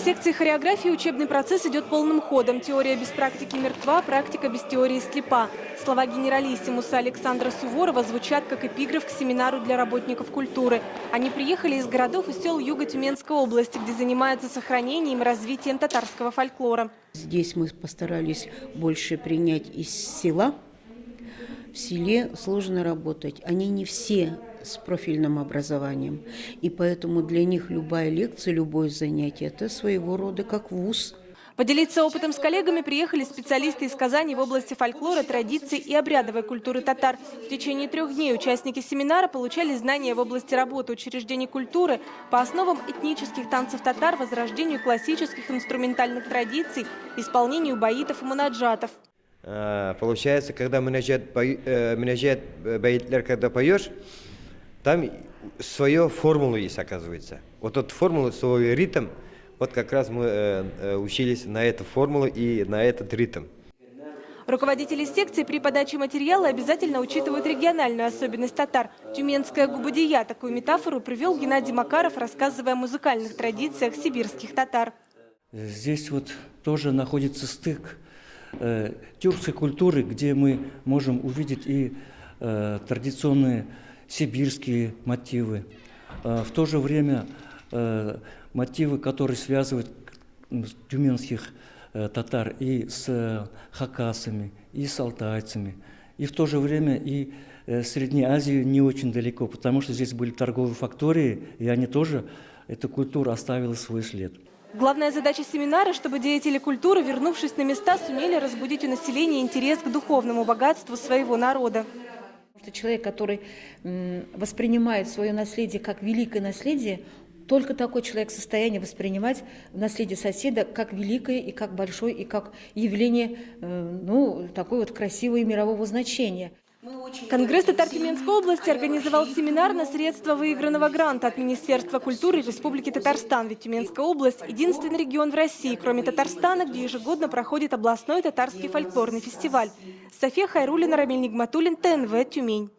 секции хореографии учебный процесс идет полным ходом. Теория без практики мертва, практика без теории слепа. Слова генералиссимуса Александра Суворова звучат как эпиграф к семинару для работников культуры. Они приехали из городов и сел юга Тюменской области, где занимаются сохранением и развитием татарского фольклора. Здесь мы постарались больше принять из села. В селе сложно работать. Они не все с профильным образованием. И поэтому для них любая лекция, любое занятие – это своего рода как вуз. Поделиться опытом с коллегами приехали специалисты из Казани в области фольклора, традиций и обрядовой культуры татар. В течение 3 дней участники семинара получали знания в области работы учреждений культуры по основам этнических танцев татар, возрождению классических инструментальных традиций, исполнению баитов и мунаджатов. Получается, когда мунаджат баитлер, когда поешь, там свою формулу есть, оказывается. Вот эту формулу, свой ритм, вот как раз мы учились на эту формулу и на этот ритм. Руководители секции при подаче материала обязательно учитывают региональную особенность татар. Тюменская губудия. Такую метафору привел Геннадий Макаров, рассказывая о музыкальных традициях сибирских татар. Здесь вот тоже находится стык тюркской культуры, где мы можем увидеть и традиционные сибирские мотивы. В то же время мотивы, которые связывают тюменских татар и с хакасами, и с алтайцами. И в то же время и Средней Азии не очень далеко, потому что здесь были торговые фактории, и они тоже, эта культура оставила свой след. Главная задача семинара, чтобы деятели культуры, вернувшись на места, сумели разбудить у населения интерес к духовному богатству своего народа. Человек, который воспринимает свое наследие как великое наследие, только такой человек в состоянии воспринимать наследие соседа как великое и как большое, и как явление, такой вот красивого и мирового значения. Конгресс татар Тюменской области организовал семинар на средства выигранного гранта от Министерства культуры Республики Татарстан. Ведь Тюменская область – единственный регион в России, кроме Татарстана, где ежегодно проходит областной татарский фольклорный фестиваль. София Хайруллина, Рамиль Нигматуллин, ТНВ, Тюмень.